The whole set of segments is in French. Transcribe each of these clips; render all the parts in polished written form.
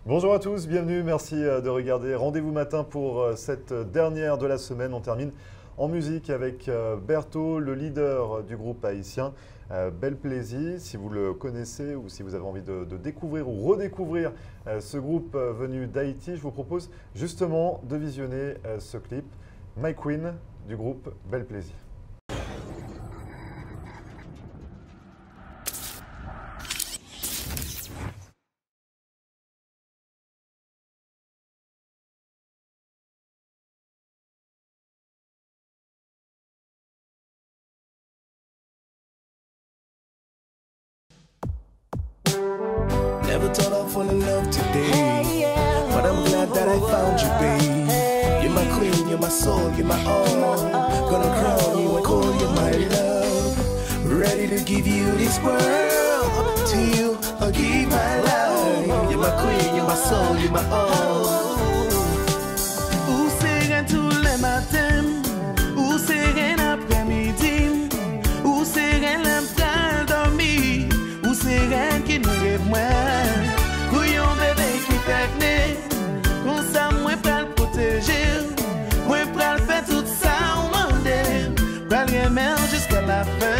Bonjour à tous, bienvenue, merci de regarder Rendez-vous matin pour cette dernière de la semaine. On termine en musique avec Bertho, le leader du groupe haïtien Bel Plaisir. Si vous le connaissez ou si vous avez envie de découvrir ou redécouvrir ce groupe venu d'Haïti, je vous propose justement de visionner ce clip My Queen du groupe Bel Plaisir. Never thought I'd fall in love today, but I'm glad that I found you, babe. You're my queen, you're my soul, you're my all. Gonna crown you and call you my love. Ready to give you this world. To you, I'll give my life. You're my queen, you're my soul, you're my all. Ou c'est tous les matins, ou c'est après-midi, ou c'est l'entral dormir, ou c'est qui nous lève moins. Couillon bébé qui fait né, comme ça moi pral protéger, moi pral faire tout ça au monde, pral remettre jusqu'à la fin.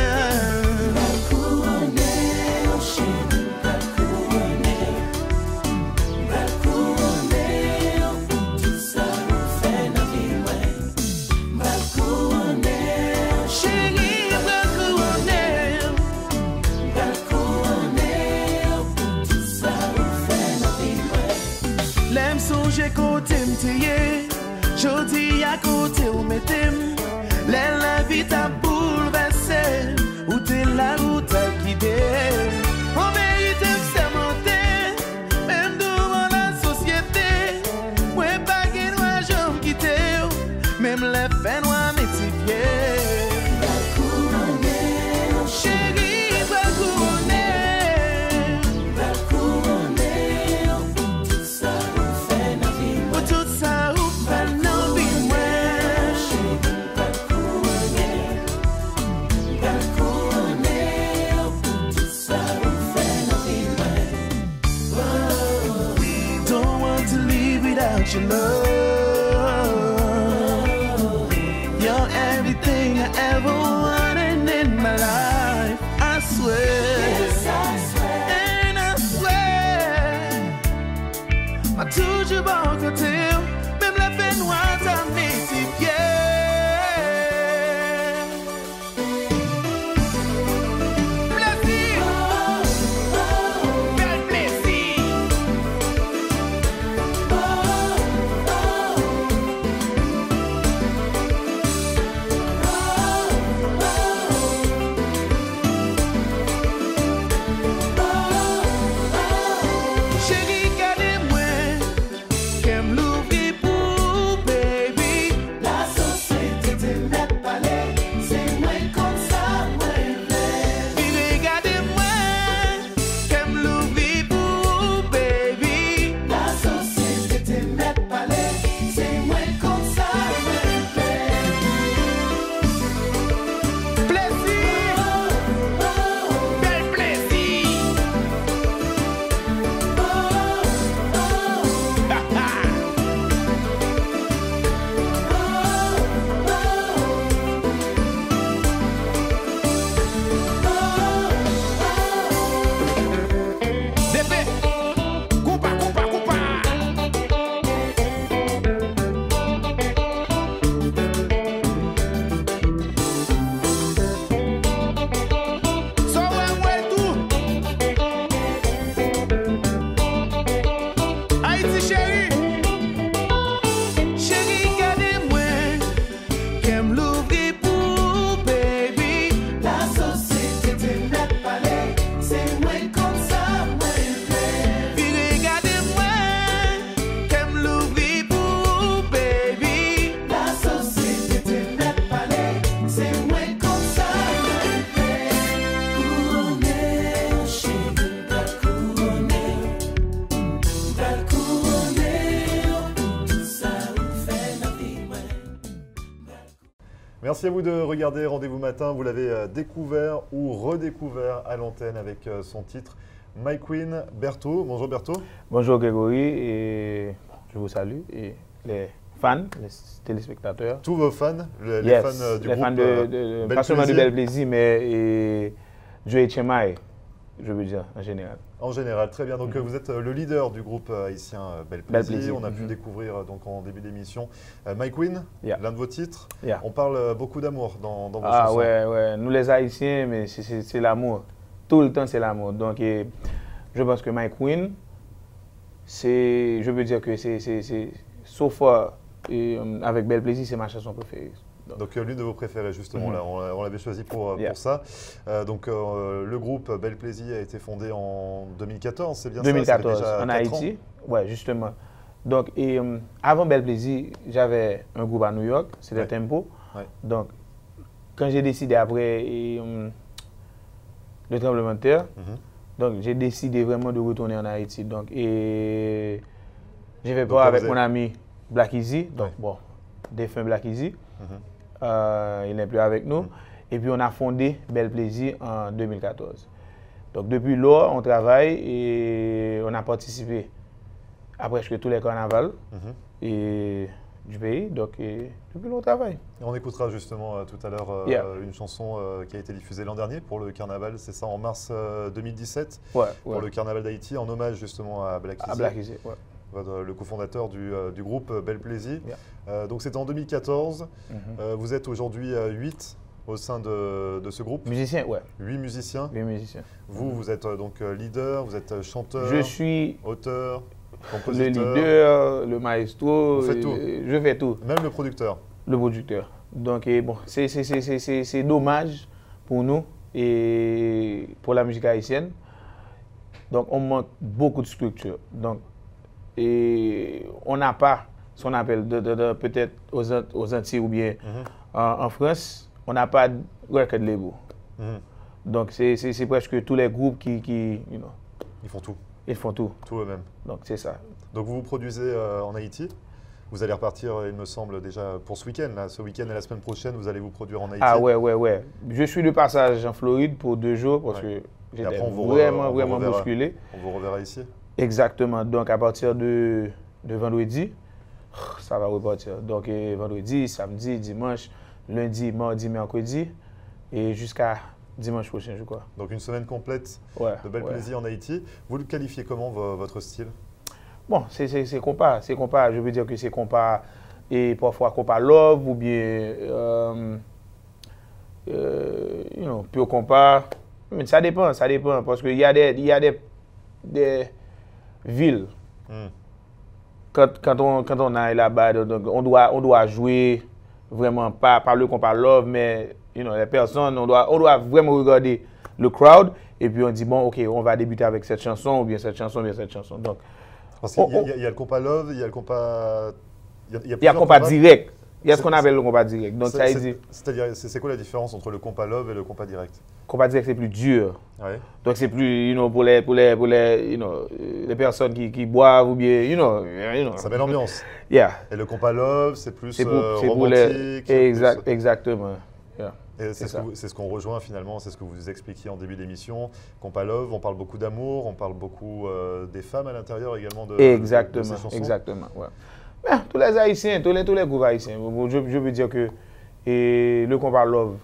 J'ai côté m'tier, jodi à côté où m'étais, la vie t'a bouleversé, où t'es là où t'as guidé. En vérité, c'est monté, même devant la société. Moi, pas qu'il doit jamais quitter, même les faits noirs m'étifier. Your love, you're everything I ever wanted in my life. I swear, yes, I swear, and I swear, ma toujours bon côté, même la peine noire t'a mystifié. Merci à vous de regarder Rendez-vous matin. Vous l'avez découvert ou redécouvert à l'antenne avec son titre MyQueen, Bertho. Bonjour Bertho. Bonjour Grégory, et je vous salue. Et les fans, les téléspectateurs. Tous vos fans, les yes, fans du les groupe fans de Bel pas seulement de Plaisir. Bel Plaisir, mais Joe et Chemaï, je veux dire, en général. En général, très bien. Donc vous êtes le leader du groupe haïtien Bel Bel Plaisir. Plaisir. On a pu découvrir donc en début d'émission MyQueen, Yeah. l'un de vos titres. Yeah. On parle beaucoup d'amour dans vos Ah chansons. ouais, nous les Haïtiens, mais c'est l'amour. Tout le temps, c'est l'amour. Donc, je pense que MyQueen, je veux dire que c'est sauf avec Bel Plaisir, c'est ma chanson préférée. Donc l'une de vos préférées justement, là, on l'avait choisi pour ça. Le groupe Bel Plaisir a été fondé en 2014, c'est bien 2014, ça? en Haïti. Ouais, justement. Donc, avant Bel Plaisir, j'avais un groupe à New York, c'était Tempo. Ouais. Donc, quand j'ai décidé après le tremblement de terre, donc j'ai décidé vraiment de retourner en Haïti. Donc, j'ai fait part avec mon ami Black Easy, donc bon, défunt Black Easy. Il n'est plus avec nous. Et puis on a fondé Bel Plaisir en 2014. Donc depuis là, on travaille et on a participé à presque tous les carnavals du pays. Donc depuis là, on travaille. Et on écoutera justement tout à l'heure une chanson qui a été diffusée l'an dernier pour le carnaval, c'est ça, en mars 2017, pour le carnaval d'Haïti, en hommage justement à Black Easy. À Black Easy, ouais. Le cofondateur du groupe Bel Plaisir. Donc c'était en 2014. Vous êtes aujourd'hui 8 au sein de ce groupe. Musicien, ouais. 8 musiciens. 8 musiciens. Vous êtes donc leader, vous êtes chanteur, je suis auteur, compositeur. Le leader, le maestro. Vous faites tout. Je fais tout. Même le producteur. Le producteur. Donc bon, c'est dommage pour nous et pour la musique haïtienne. Donc on manque beaucoup de structure. Donc, et on n'a pas ce qu'on appelle peut-être aux Antilles ou bien en France, on n'a pas de record label. Donc c'est presque tous les groupes qui Ils font tout. Ils font tout. Tout eux-mêmes. Donc c'est ça. Donc vous produisez en Haïti. Vous allez repartir, il me semble, déjà pour ce week-end. Ce week-end et la semaine prochaine, vous allez vous produire en Haïti. Ah ouais. Je suis de passage en Floride pour 2 jours parce que j'étais vraiment bousculé. On vous reverra ici. Exactement. Donc, à partir de vendredi, ça va repartir. Donc, vendredi, samedi, dimanche, lundi, mardi, mercredi et jusqu'à dimanche prochain, je crois. Donc, une semaine complète de Bel Plaisir en Haïti. Vous le qualifiez comment, votre style? Bon, c'est compas. Je veux dire que c'est compas et parfois compas love ou bien, pure compas. Mais ça dépend parce qu'il y a des villes. Quand on est là-bas, on doit jouer vraiment pas le compas love, mais les personnes, on doit vraiment regarder le crowd et puis on dit bon, ok, on va débuter avec cette chanson ou bien cette chanson ou bien cette chanson. Donc, il y a le compas love, il y a le compas. Il y a le compas direct. Il y a ce qu'on appelle le compas direct. Donc, c'est-à-dire, c'est quoi la différence entre le compas love et le compas direct? Le compas direct, c'est plus dur. Ouais. Donc, c'est plus, pour les personnes qui boivent ou bien, Ça met l'ambiance. Yeah. Et le compas love, c'est plus romantique. Pour exactement. Yeah. Et c'est ce qu'on rejoint finalement, c'est ce que vous expliquiez en début d'émission. Compas love, on parle beaucoup d'amour, on parle beaucoup des femmes à l'intérieur également de ces chansons. Exactement, ouais. Mais, tous les Haïtiens, tous les groupes haïtiens, je veux dire que le compas love,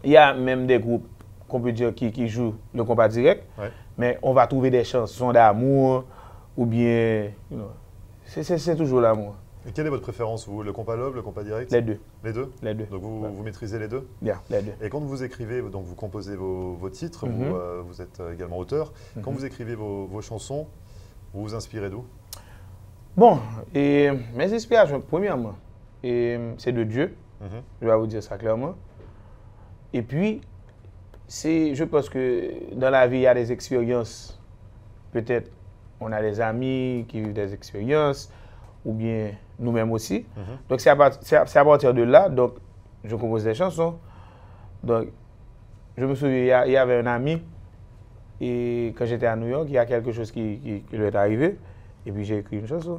il y a même des groupes qu'on peut dire qui jouent le compas direct, mais on va trouver des chansons d'amour ou bien, c'est toujours l'amour. Et quelle est votre préférence, vous? Le compas love, le compas direct? Les deux. Les deux? Les deux. Donc vous maîtrisez les deux? Bien, les deux. Et quand vous écrivez, donc vous composez vos titres, vous êtes également auteur. Quand vous écrivez vos chansons, vous vous inspirez d'où? Bon, mes inspirations, premièrement, c'est de Dieu. Je vais vous dire ça clairement. Et puis, je pense que dans la vie, il y a des expériences. Peut-être, on a des amis qui vivent des expériences, ou bien nous-mêmes aussi. Donc, c'est à partir de là, donc, je compose des chansons. Donc, je me souviens, il y avait un ami, et quand j'étais à New York, il y a quelque chose qui lui est arrivé, et puis j'ai écrit une chanson.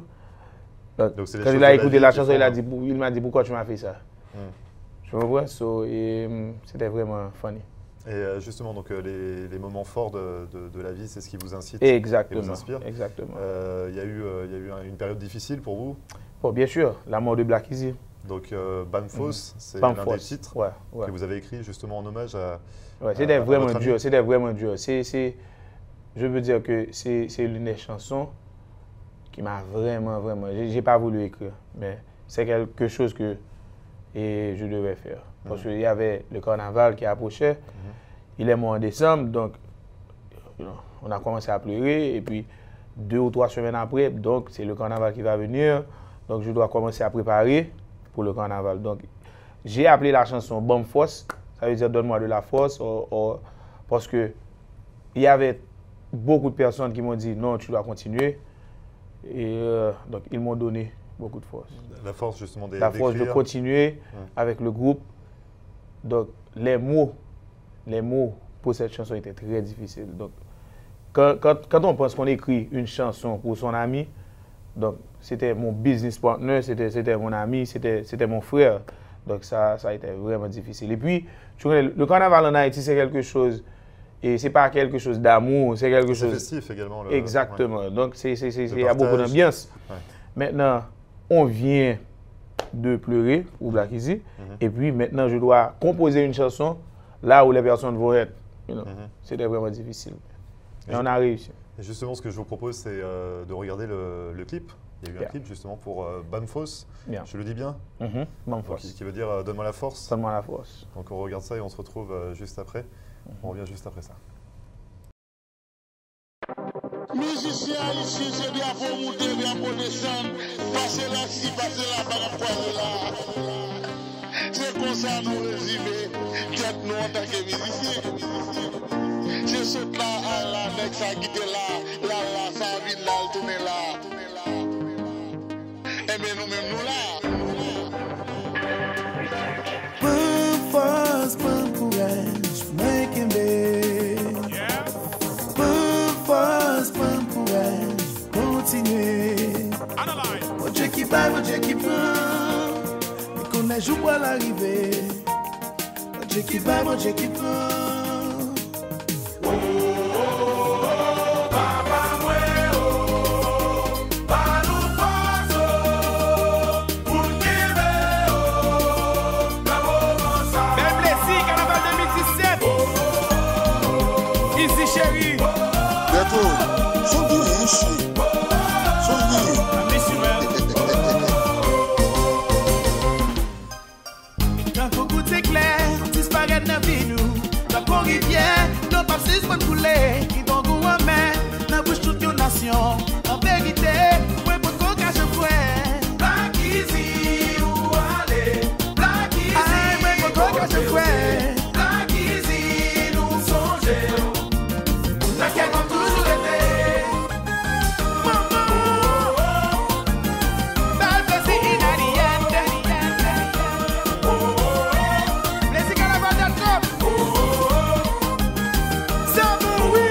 Donc quand il a écouté la chanson, il m'a dit pourquoi tu m'as fait ça. Je me vois, c'était vraiment funny. Et justement, donc, les moments forts de la vie, c'est ce qui vous incite Exactement, et vous inspire. Exactement. Il y a eu une période difficile pour vous. Bon, bien sûr, la mort de Black Easy. Donc, Bamfos, c'est l'un des titres que vous avez écrit justement en hommage à. Ouais, c'était vraiment dur. C'était vraiment dur. Je veux dire que c'est l'une des chansons qui m'a vraiment. J'ai pas voulu écrire, mais c'est quelque chose que je devais faire. Parce qu'il y avait le carnaval qui approchait. Il est mort en décembre, donc on a commencé à pleurer. Et puis 2 ou 3 semaines après, donc c'est le carnaval qui va venir. Donc je dois commencer à préparer pour le carnaval. Donc j'ai appelé la chanson Bombe Force. Ça veut dire donne-moi de la force. Parce que il y avait beaucoup de personnes qui m'ont dit non, tu dois continuer. Et donc ils m'ont donné beaucoup de force. La force justement La force de continuer avec le groupe. Donc les mots pour cette chanson étaient très difficiles. Donc quand on pense qu'on écrit une chanson pour son ami, donc c'était mon business partner, c'était mon ami, c'était mon frère. Donc ça a été vraiment difficile. Et puis, tu connais, le carnaval en Haïti, c'est quelque chose, et c'est pas quelque chose d'amour, c'est quelque chose... C'est festif également. Exactement. Donc il y a beaucoup d'ambiance. Ouais. Maintenant, on vient de pleurer pour Black Easy, et puis maintenant, je dois composer une chanson là où les personnes vont être. C'était vraiment difficile. Et on a réussi. Et justement, ce que je vous propose, c'est de regarder le clip. Il y a eu un clip justement pour Bamfos. Je le dis bien Bamfos. Qui veut dire donne-moi la force. Donne-moi la force. Donc on regarde ça et on se retrouve juste après. On revient juste après ça. Musicien ici, c'est bien pour monter, bien pour descendre. Passer là-ci, passer là-bas, passer là. C'est comme ça nous résumer. Tête nous en tant que musiciens. Je saute là, à la, avec ça guide là, ça vide là, tourne là. Et bien nous-mêmes nous là. Bonne force, bon courage, making big. Bonne force, bon courage, continuez. Mon Dieu qui va, mon Dieu qui prend. Et qu'on a joué à l'arrivée. Mon Dieu qui va, mon Dieu qui prend. En vérité, moi pour qu'on cache le fouet. Black Easy, où aller? Black Easy, moi pour qu'on cache le fouet. Black Easy, nous songer. La quête comme toujours été. Maman, belle plaisir inaliente. Plaisir qu'à la voix d'un cop. Ça me oui.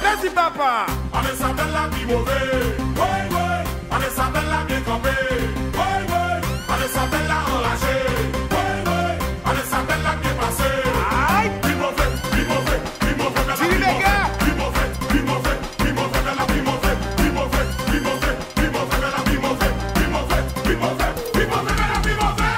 Merci papa. On s'appelle la vie mauvaise. Oui, oui. On s'appelle la bien campée. Oui, oui. On s'appelle la enragée. Oui, oui. On s'appelle la bien passée. Aïe. Vie mauvaise, vie mauvaise, vie mauvaise. Dis les gars. Vie mauvaise, vie mauvaise, vie mauvaise, la vie mauvaise. Vie mauvaise, vie mauvaise, vie mauvaise, la vie mauvaise. Vie mauvaise, vie mauvaise, vie mauvaise, la vie mauvaise.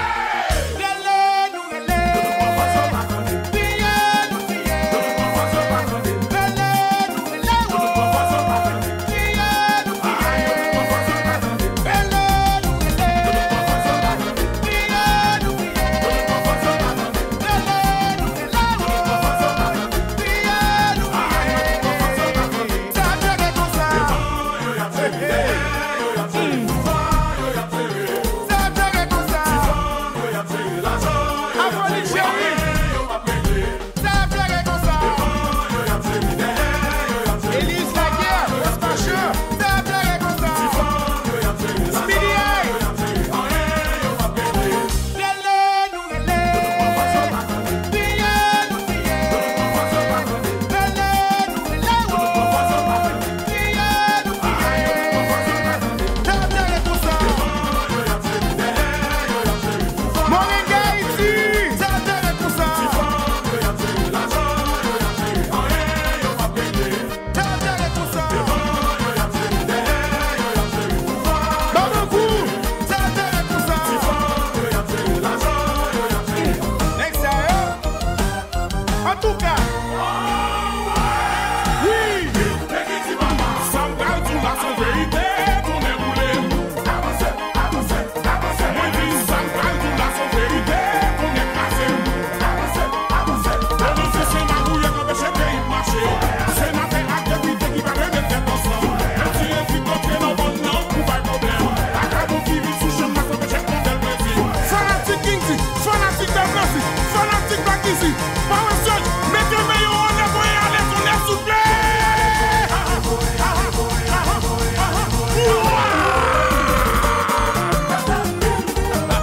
easy. Power search, mettez le meilleur en l'air, voyez à l'aise, on est soufflé.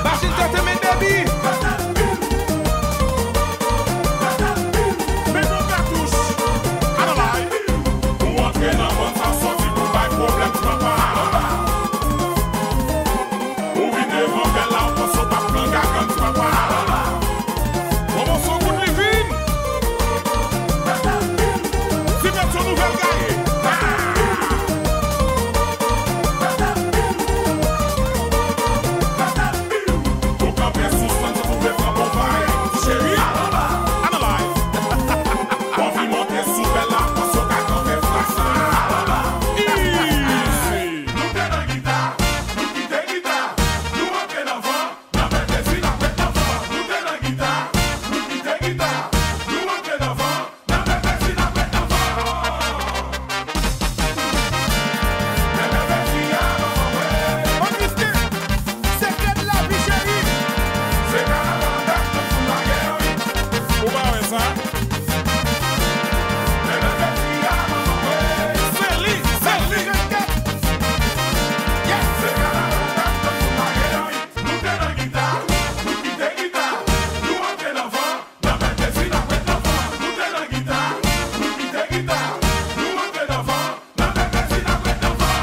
Bash Entertainment, baby. Mets mon cartouche. Analyze. Pour entrer dans votre façon, si vous pas de problème, tu vas pas. Ou vite devant, belle là, on passe au pas plein gars comme tu vas pas. Comment son coup de living? Si même son nouvelle gagne. Pour camper sous sang, ça pouvait faire bon pareil. Chérie, analyze. On vit monter sous belle là, on s'en va camper face. Easy. Nous t'es dans la guitare, nous quitter guitare. Nous rentrer dans le vent, la bête est si la bête dans le vent. Nous t'es dans la guitare, nous quitter guitare. Nous rentrer dans le vent, la bête est si la bête dans le vent. La bête est si la bête dans le vent. Auguste, c'est que de la vie chérie. C'est carnaval d'acte de fou la guerre. Où va ça? La bête est si la bête dans le vent. C'est lui, c'est lui. Yes, c'est carnaval d'acte de fou la guerre. Nous t'es dans la guitare, nous quitter guitare. Nous rentrer dans le vent, la bête est si la bête dans le vent. Nous t'es dans la guitare, nous quitter guitare. Nous rentrer dans le vent, la bête est si la bête dans le vent.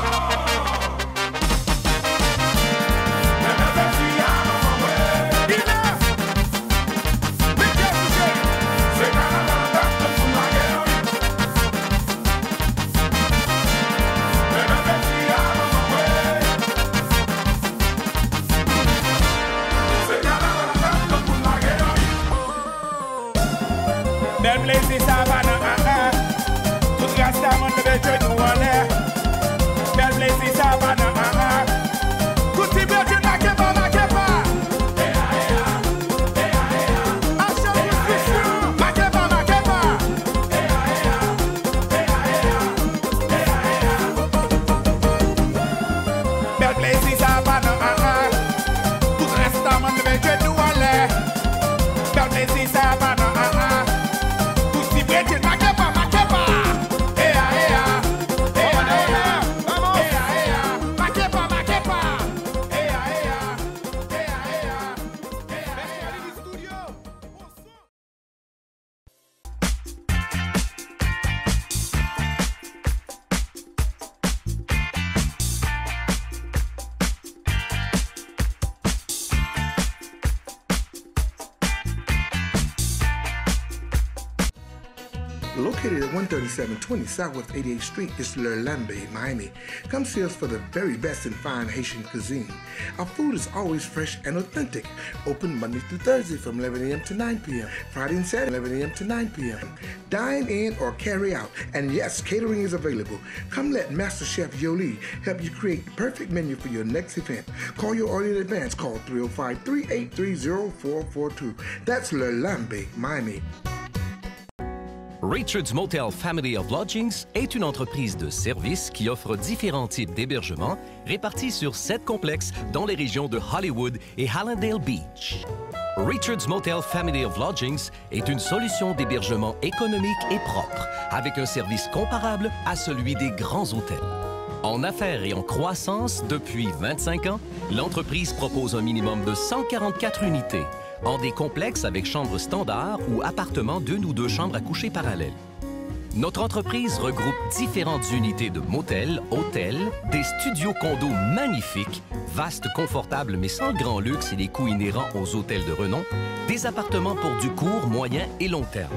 La bête est si la bête dans le vent. C'est carnaval d'acte de fou la guerre. La bête est si la bête dans le vent. C'est carnaval d'acte de fou la guerre. Belle Blazy Savannah, tout rasta mon levé genou en l'air. Belle Blazy Savannah, tout tibet tu n'as que pas, n'a que pas. Action discussion, n'a que pas, n'a que pas. Belle Blazy Savannah, tout rasta mon levé genou en l'air. Belle Blazy Savannah, tout tibet tu n'as que pas, n'a que pas. Located at 13720 Southwest 88th Street is Le Lambe, Miami. Come see us for the very best in fine Haitian cuisine. Our food is always fresh and authentic. Open Monday through Thursday from 11 a.m. to 9 p.m. Friday and Saturday, 11 a.m. to 9 p.m. Dine in or carry out. And yes, catering is available. Come let Master Chef Yoli help you create the perfect menu for your next event. Call your order in advance. Call 305-383-0442. That's Le Lambe, Miami. Richard's Motel Family of Lodgings est une entreprise de services qui offre différents types d'hébergements répartis sur 7 complexes dans les régions de Hollywood et Hallandale Beach. Richard's Motel Family of Lodgings est une solution d'hébergement économique et propre, avec un service comparable à celui des grands hôtels. En affaires et en croissance depuis 25 ans, l'entreprise propose un minimum de 144 unités, en des complexes avec chambres standards ou appartements d'1 ou 2 chambres à coucher parallèles. Notre entreprise regroupe différentes unités de motels, hôtels, des studios condos magnifiques, vastes, confortables mais sans le grand luxe et les coûts inhérents aux hôtels de renom, des appartements pour du court, moyen et long terme.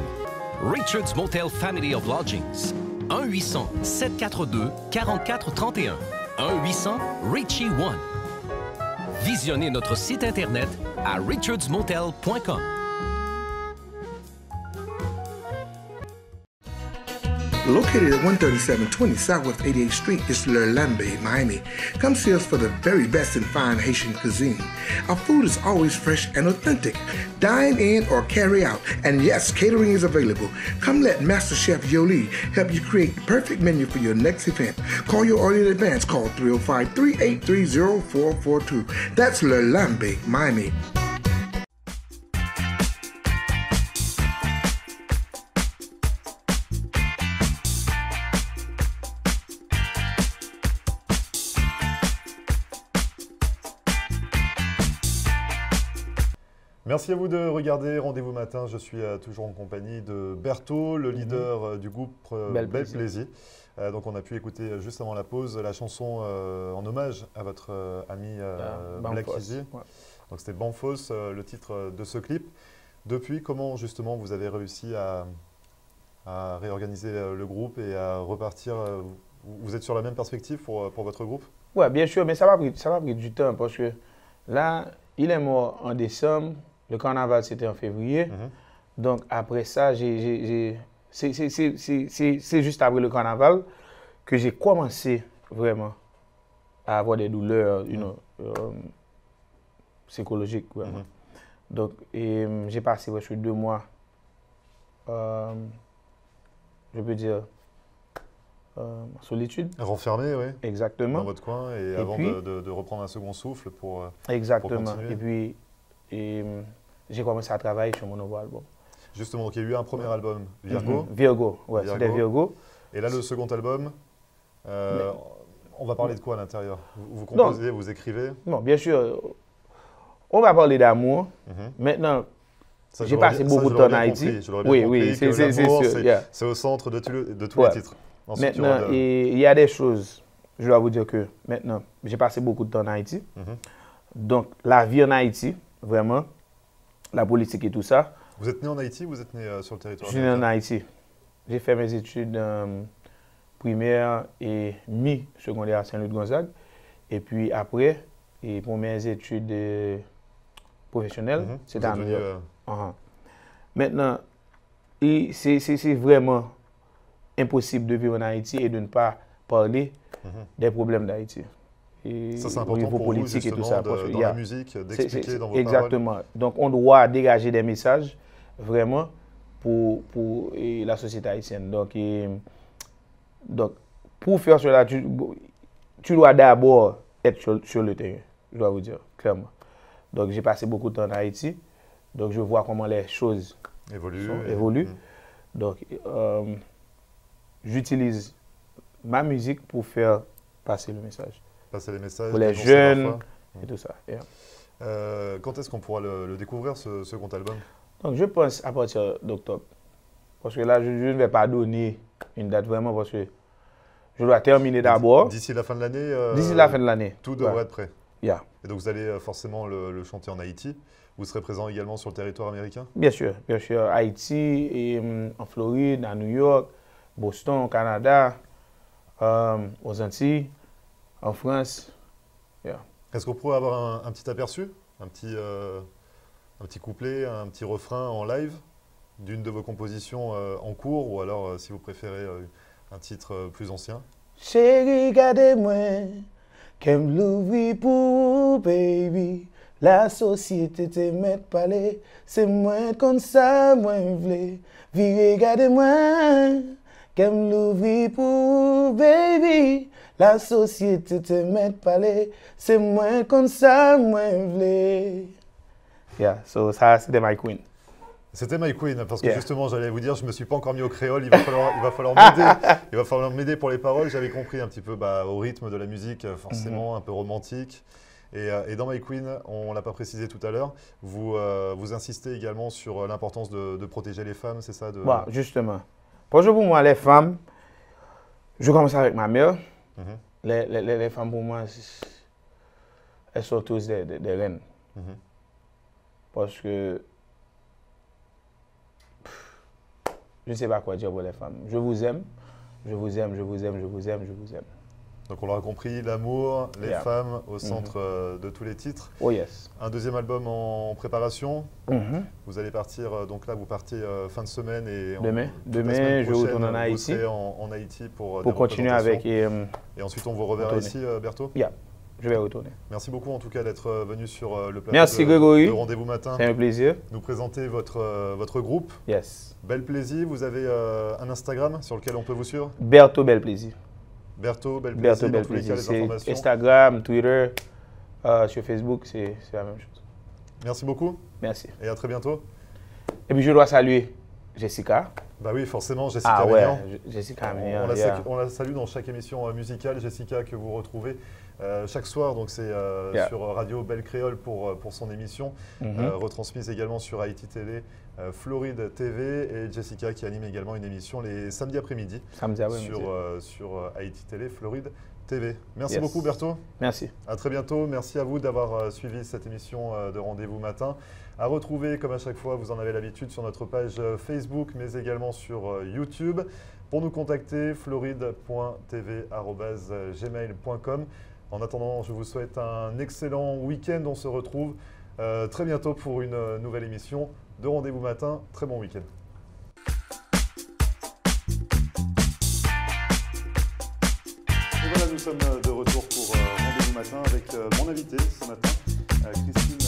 Richard's Motel Family of Lodgings. 1-800-742-4431. 1-800-RICHIE-1. Visionnez notre site Internet à richardsmotel.com. Located at 13720 Southwest 88th Street is Le Lambe, Miami. Come see us for the very best in fine Haitian cuisine. Our food is always fresh and authentic. Dine in or carry out. And yes, catering is available. Come let Master Chef Yoli help you create the perfect menu for your next event. Call your order in advance. Call 305-383-0442. That's Le Lambe, Miami. Merci à vous de regarder Rendez-vous matin. Je suis toujours en compagnie de Bertho, le leader du groupe Bel Plaisir. Donc on a pu écouter juste avant la pause la chanson en hommage à votre ami Black Easy. Ouais. Donc c'était Banfos, le titre de ce clip. Depuis, comment justement vous avez réussi à réorganiser le groupe et à repartir? Vous êtes sur la même perspective pour votre groupe? Oui, bien sûr, mais ça va pris du temps parce que là, il est mort en décembre, le carnaval c'était en février. Donc après ça, c'est juste après le carnaval que j'ai commencé vraiment à avoir des douleurs psychologiques. Vraiment. Donc j'ai passé presque 2 mois, je peux dire, solitude. Renfermé, oui. Exactement. Dans votre coin et avant puis, de reprendre un second souffle pour exactement. Pour continuer. Et puis, j'ai commencé à travailler sur mon nouveau album. Justement, donc il y a eu un premier album, Virgo. Virgo, ouais, c'était Virgo. Et là, le second album, on va parler de quoi à l'intérieur? Vous composez, vous écrivez? Non, bien sûr. On va parler d'amour. Maintenant, j'ai passé beaucoup de temps en Haïti. Oui, c'est sûr. C'est au centre de tous les titres. Ensuite, maintenant, il y a des choses, je dois vous dire que maintenant, j'ai passé beaucoup de temps en Haïti. Donc, la vie en Haïti, vraiment, la politique et tout ça. Vous êtes né en Haïti ou vous êtes né sur le territoire? Je suis né en Haïti. J'ai fait mes études primaires et mi-secondaire à Saint-Louis-de-Gonzague. Et puis après, pour mes études professionnelles, c'était à New York. Maintenant, c'est vraiment impossible de vivre en Haïti et de ne pas parler des problèmes d'Haïti. Ça, c'est important pour politique vous, et tout ça. Dans la musique, d'expliquer dans vos exactement. Paroles. Donc, on doit dégager des messages vraiment pour la société haïtienne. Donc, pour faire cela, tu dois d'abord être sur le terrain, je dois vous dire, clairement. Donc, j'ai passé beaucoup de temps en Haïti. Donc, je vois comment les choses évoluent. Donc, j'utilise ma musique pour faire passer le message. Passer les messages pour les jeunes et tout ça. Quand est-ce qu'on pourra le découvrir, ce second album? Donc, je pense à partir d'octobre. Parce que là, je ne vais pas donner une date vraiment parce que je dois terminer d'abord. D'ici la fin de l'année D'ici la fin de l'année. Tout devrait être prêt. Et donc, vous allez forcément le chanter en Haïti. Vous serez présent également sur le territoire américain? Bien sûr. Haïti, et, en Floride, à New York, Boston, au Canada, aux Antilles, en France. Est-ce qu'on pourrait avoir un petit aperçu, un petit couplet, un petit refrain en live d'une de vos compositions en cours, ou alors, si vous préférez, un titre plus ancien? Chérie, regardez-moi, qu'aime l'ouvrir pour baby. La société te met parler, c'est moi comme ça, moi v'lais. Vie, regardez-moi, qu'aime l'ouvrir pour baby. La société te met parler, c'est moi comme ça, moi v'lais. Ça c'était My Queen. C'était My Queen, parce que justement, j'allais vous dire, je ne me suis pas encore mis au créole, il va falloir m'aider. Il va falloir m'aider pour les paroles. J'avais compris un petit peu au rythme de la musique, forcément un peu romantique. Et dans My Queen, on ne l'a pas précisé tout à l'heure, vous insistez également sur l'importance de protéger les femmes, c'est ça Justement. Pour moi, les femmes, je commence avec ma mère. Les femmes, pour moi, elles sont tous des reines. Parce que je ne sais pas quoi dire pour les femmes. Je vous aime, je vous aime, je vous aime, je vous aime, je vous aime. Donc on l'aura compris, l'amour, les femmes au centre de tous les titres. Oh yes. Un deuxième album en préparation. Vous allez partir, donc là vous partez fin de semaine et demain je retourne en Haïti. Vous serez en Haïti pour continuer avec. Et ensuite on vous reverra ici, Bertho. Je vais retourner. Merci beaucoup en tout cas d'être venu sur le plateau de Rendez-vous matin. C'est un plaisir. Nous présenter votre groupe. Yes. Bel Plaisir, vous avez un Instagram sur lequel on peut vous suivre? Bertho Bel Plaisir. Bertho Bel Plaisir, dans tous les cas, les informations. Instagram, Twitter, sur Facebook, c'est la même chose. Merci beaucoup. Merci. Et à très bientôt. Et puis je dois saluer Jessica. Bah oui, forcément, Jessica Mignon. Jessica Mignon. On la salue dans chaque émission musicale. Jessica, que vous retrouvez chaque soir, donc c'est sur Radio Belle Créole pour son émission, retransmise également sur Haïti Télé, Floride TV, et Jessica qui anime également une émission les samedis après-midi sur Haïti Télé, Floride TV. Merci beaucoup Bertho. Merci. À très bientôt. Merci à vous d'avoir suivi cette émission de Rendez-vous Matin. À retrouver, comme à chaque fois, vous en avez l'habitude, sur notre page Facebook, mais également sur YouTube. Pour nous contacter, floride.tv@gmail.com. En attendant, je vous souhaite un excellent week-end. On se retrouve très bientôt pour une nouvelle émission de Rendez-vous Matin. Très bon week-end. Et voilà, nous sommes de retour pour Rendez-vous Matin avec mon invité ce matin, Christine